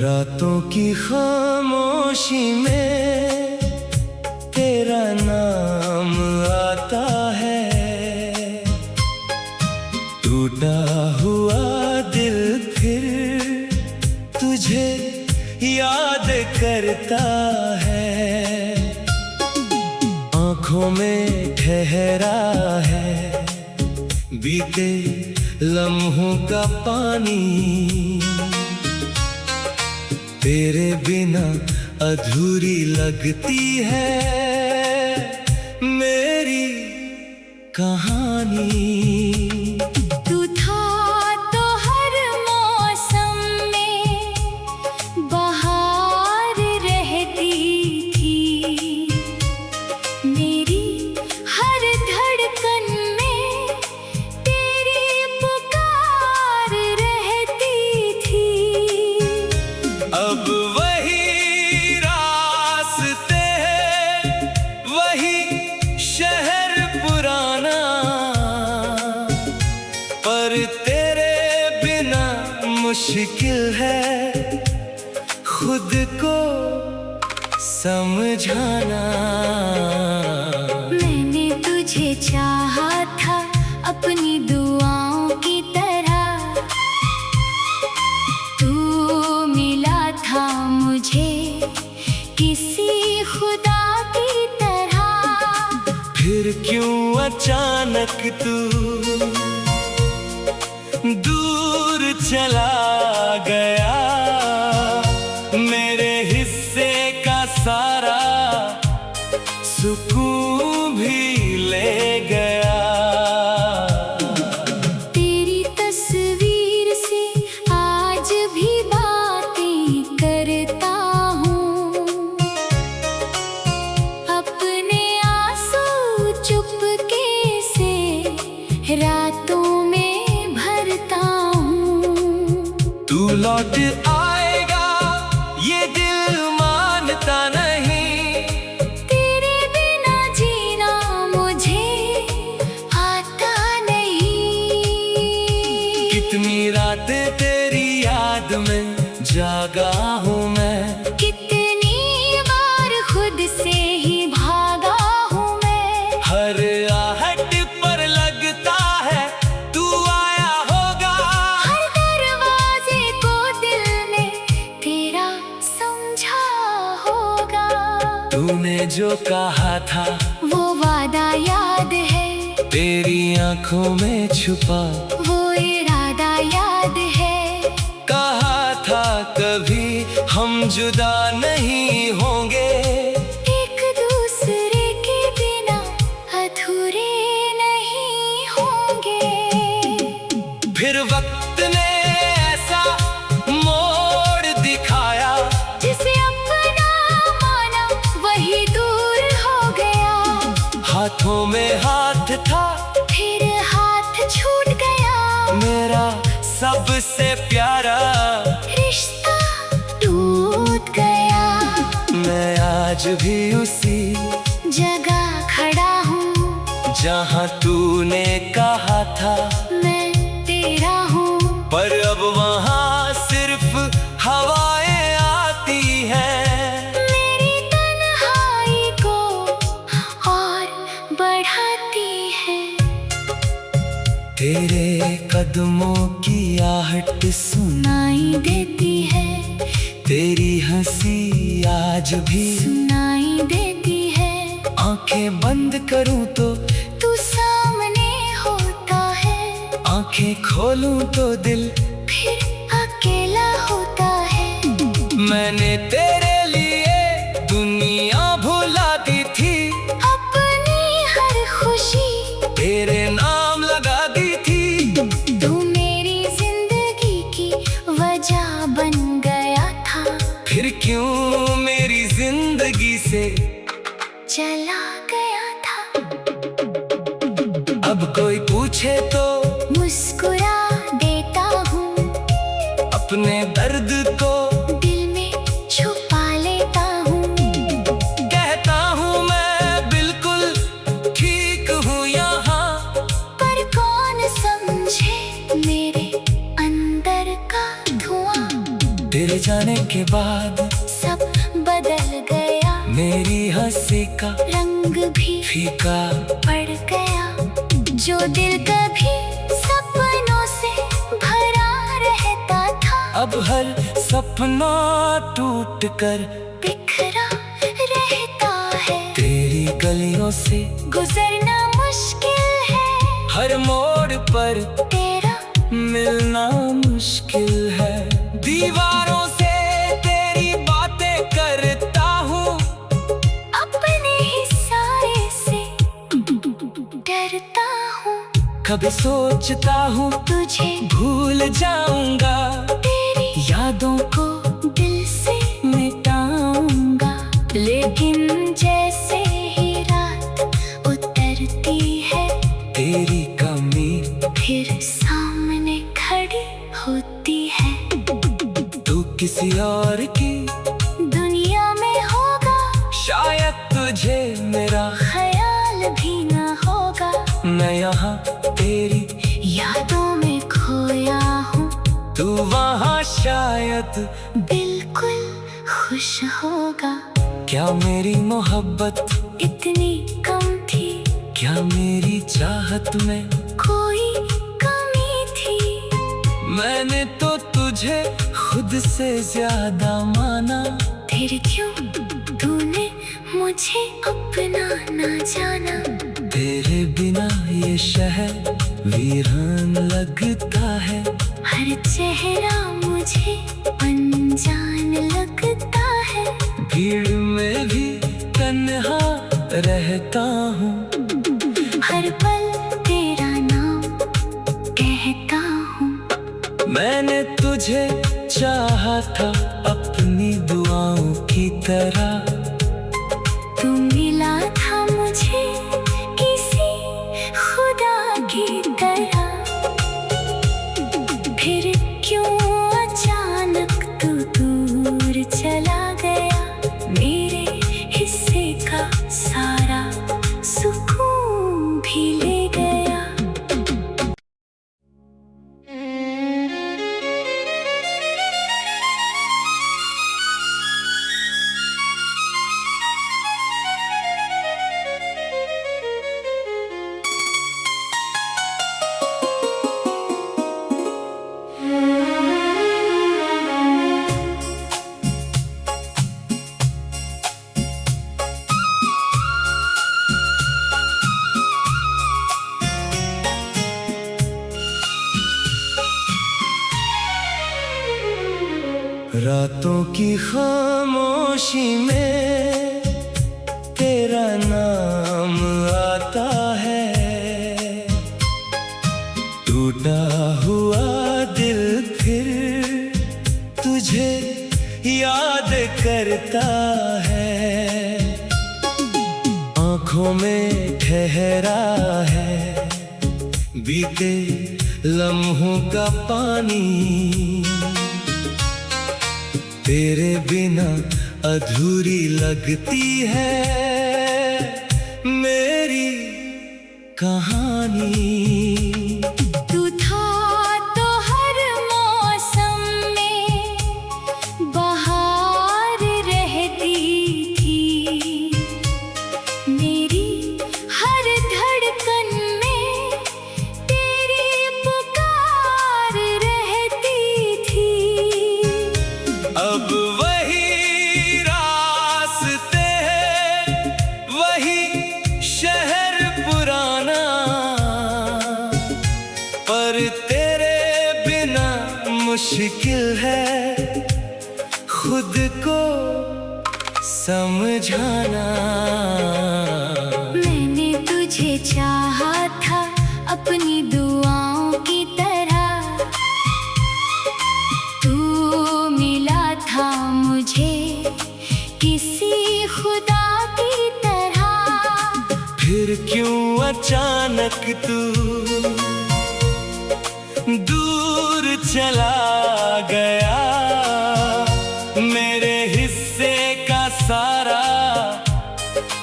रातों की खामोशी में तेरा नाम आता है। टूटा हुआ दिल फिर तुझे याद करता है। आँखों में ठहरा है बीते लम्हों का पानी। तेरे बिना अधूरी लगती है मेरी कहानी। तू था तो हर मौसम में बहार रहती थी। मेरी हर धड़कन में तेरी पुकार रहती थी। अब वही रास्ते हैं, वही शहर पुराना, पर तेरे बिना मुश्किल है खुद को समझाना। मैंने तुझे चाहा था अपनी दुआओं की तरह। तू मिला था मुझे किसी खुदा की तरह। फिर क्यों अचानक तू दूर चला गया। मेरे हिस्से का सारा सुकून भी ले गया। तेरी तस्वीर से आज भी बातें करता हूँ। अपने आंसू चुपके से रातों में भरता हूँ। तू लौट आएगा ये दिल मानता नहीं। तेरे बिना जीना मुझे आता नहीं। कितनी रातें तेरी याद में जागा हूँ मैं। कितनी बार खुद से ही भागा हूँ मैं। हर आहट पर लगता है तू आया होगा। हर दरवाजे को दिल ने तेरा समझा होगा। तूने जो कहा था वो वादा याद है। तेरी आंखों में छुपा वो इरादा याद है। कहा था कभी हम जुदा नहीं होंगे। एक दूसरे के बिना अधूरे नहीं होंगे। फिर वक्त ने ऐसा मोड़ दिखाया जिसे अपना माना वही दूर हो गया। हाथों में हाथ था फिर हाथ छूट गया। मेरा सबसे प्यारा रिश्ता टूट गया। मैं आज भी उसी जगह खड़ा हूँ जहाँ तूने कहा था मैं तेरा हूँ। पर अब वहाँ सिर्फ हवाएं आती हैं। मेरी तन्हाई को और बढ़ाती है। तेरे कदमों की आहट सुनाई देती है। तेरी हंसी आज भी सुनाई देती है। आंखें बंद करूं तो तू सामने होता है। आंखें खोलूं तो दिल फिर अकेला होता है। मैंने तेरे लिए दुनिया भुला दी थी। अपनी हर खुशी तेरे नाम लगा दी थी। तू मेरी जिंदगी की वजह बन गया था। फिर क्यों मेरी जिंदगी से चला गया था। अब कोई पूछे तो मुस्कुरा देता हूँ। अपने दर्द को दिल में छुपा जाने के बाद सब बदल गया, मेरी हंसी का रंग भी फीका पड़ गया। जो दिल कभी सपनों से भरा रहता था, अब हर सपना टूट कर बिखरा रहता है। तेरी गलियों से गुजरना मुश्किल है, हर मोड़ पर तेरा मिलना मुश्किल है। दीवारों से तेरी बातें करता हूँ, अपने ही साए से डरता हूँ। कभी सोचता हूँ तुझे भूल जाऊंगा, तेरी यादों को दिल से मिटाऊंगा। लेकिन जैसे ही रात उतरती है, तेरी कमी फिर सामने खड़ी होती है। तू किसी और की दुनिया में होगा, शायद तुझे मेरा ख्याल भी न होगा। मैं यहाँ तेरी यादों में खोया हूँ, तू वहाँ शायद। बिल्कुल खुश होगा। क्या मेरी मोहब्बत इतनी कम थी, क्या मेरी चाहत में कोई कमी थी। मैंने तो तुझे खुद से ज्यादा माना, फिर क्यों तूने मुझे अपना ना जाना। तेरे बिना ये शहर वीरान लगता है। हर चेहरा मुझे अनजान लगता है। भीड़ में भी तन्हा रहता हूँ, हर पल तेरा नाम कहता हूँ। मैंने तुझे चाहा था अपनी दुआओं की तरह। तू मिला था मुझे किसी खुदा की तरह। फिर क्यों अचानक तू दूर चला गया, मेरे हिस्से का सारा सुकून भी ले गया। रातों की खामोशी में तेरा नाम आता है। टूटा हुआ दिल फिर तुझे याद करता है। आँखों में ठहरा है बीते लम्हों का पानी। तेरे बिना अधूरी लगती है मेरी कहानी। तू था तो हर मौसम में बहार रहती थी। मेरी हर धड़कन में तेरी पुकार रहती थी। अब वही रास्ते हैं, वही शहर पुराना, पर तेरे बिना मुश्किल है खुद को समझाना। मैंने तुझे चाहा था अपनी दुआओं की तरह। तू मिला था मुझे किसी खुदा की तरह। फिर क्यों अचानक तू दूर चला गया, मेरे हिस्से का सारा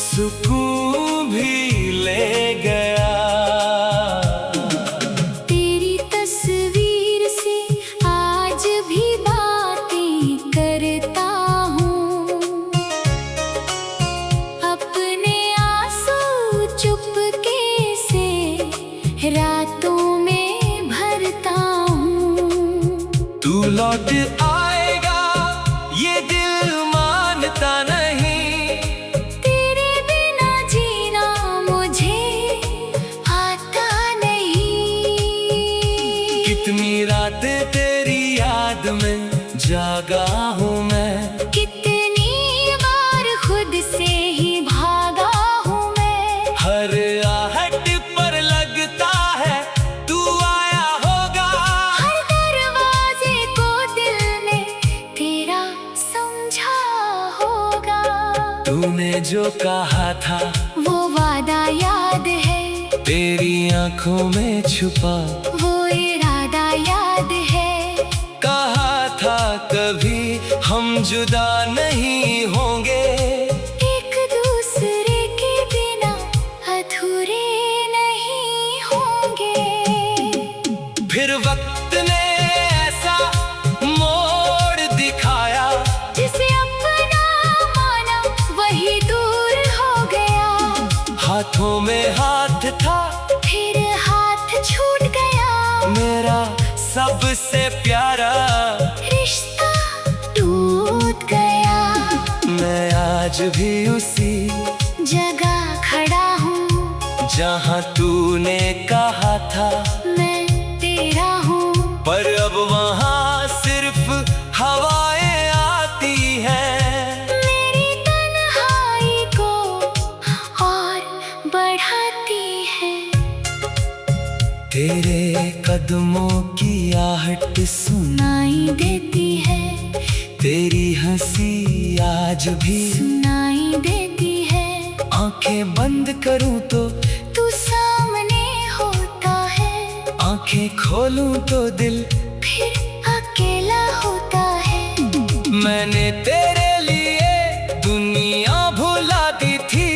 सुकून भी ले गया। तेरी तस्वीर से आज भी बातें लौट आएगा ये दिल मानता नहीं। तेरे बिना जीना मुझे आता नहीं। कितनी रातें तेरी याद में जागा हूँ मैं, कितनी बार खुद से ही भागा हूँ मैं। हर आहट पर लगता है तू आया होगा। हर दरवाजे को दिल ने तेरा समझा होगा। तूने जो कहा था वो वादा याद है, तेरी आंखों में छुपा वो इरादा याद है। कहा था कभी हम जुदा नहीं होंगे, एक दूसरे के बिना अधूरे नहीं होंगे। फिर वक्त ने ऐसा मोड़ दिखाया, जिसे अपना माना वही दूर हो गया। हाथों में हाथ था फिर हाथ छूट गया। मेरा सबसे प्यारा रिश्ता टूट गया। मैं आज भी उसी जगह खड़ा हूँ जहाँ तूने कहा था, मैं तेरा हूँ। पर अब वहाँ सिर्फ हवाएं आती हैं, मेरी तन्हाई को और बढ़ाती है। तेरे कदमों की आहट सुनाई देती है, तेरी हंसी आज भी सुनाई देती है। आंखें बंद करूं तो तू सामने होता है, आंखें खोलूं तो दिल फिर अकेला होता है। मैंने तेरे लिए दुनिया भुला दी थी,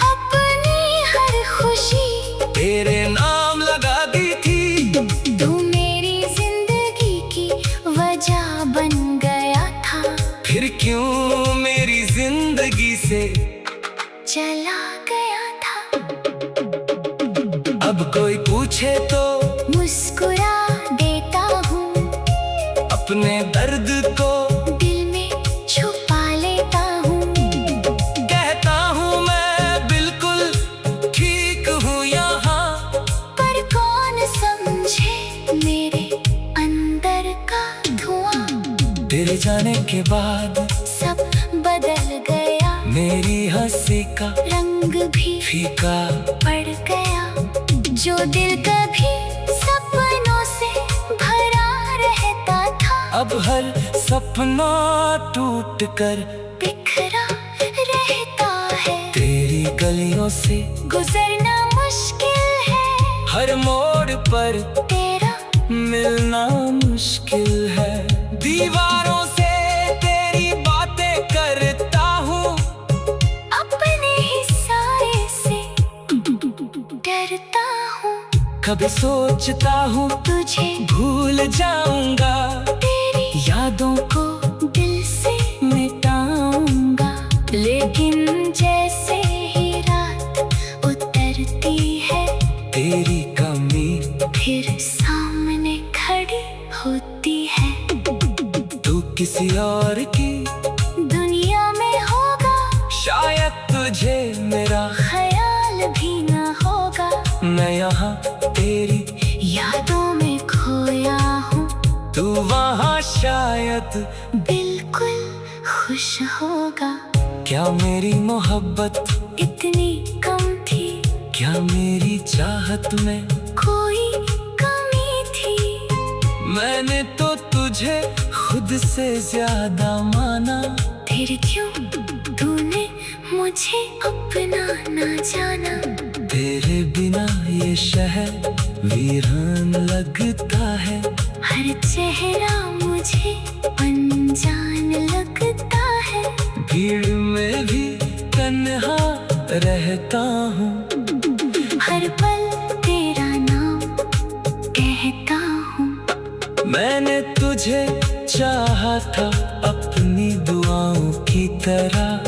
अपनी हर खुशी तेरे नाम लगा दी थी। तू मेरी जिंदगी की वजह बन गया था। फिर क्यों मेरी जिंदगी से चला गया था। अब कोई पूछे तो मुस्कुरा देता हूँ, अपने दर्द को दिल में छुपा लेता हूँ। कहता हूँ मैं बिल्कुल ठीक हूँ यहाँ, पर कौन समझे मेरे अंदर का धुआं। तेरे जाने के बाद सब बदल गया, मेरी हंसी का रंग भी फीका पड़ गया। जो दिल कभी सपनों से भरा रहता था, अब हर सपना टूट कर बिखरा रहता है। तेरी गलियों से गुजरना मुश्किल है, हर मोड़ पर तेरा मिलना मुश्किल है। दीवारों से तेरी बातें करता हूँ, अपने ही साए से डरता हूँ। कभी सोचता हूँ तुझे भूल जाऊंगा, तेरी यादों को दिल से मिटाऊंगा। लेकिन जैसे ही रात उतरती है, तेरी कमी फिर सामने खड़ी होती है। तू किसी और की दुनिया में होगा, शायद तुझे मेरा ख्याल भी न होगा। मैं यहाँ तेरी यादों में खोया हूँ, तू वहाँ शायद। बिल्कुल खुश होगा। क्या मेरी मोहब्बत इतनी कम थी, क्या मेरी चाहत में कोई कमी थी। मैंने तो तुझे खुद से ज्यादा माना, फिर क्यों तूने मुझे अपना न जाना। तेरे बिना ये शहर वीरान लगता है, हर चेहरा मुझे अनजान लगता है। भीड़ में भी तन्हा रहता हूँ, हर पल तेरा नाम कहता हूँ। मैंने तुझे चाहा था अपनी दुआओं की तरह।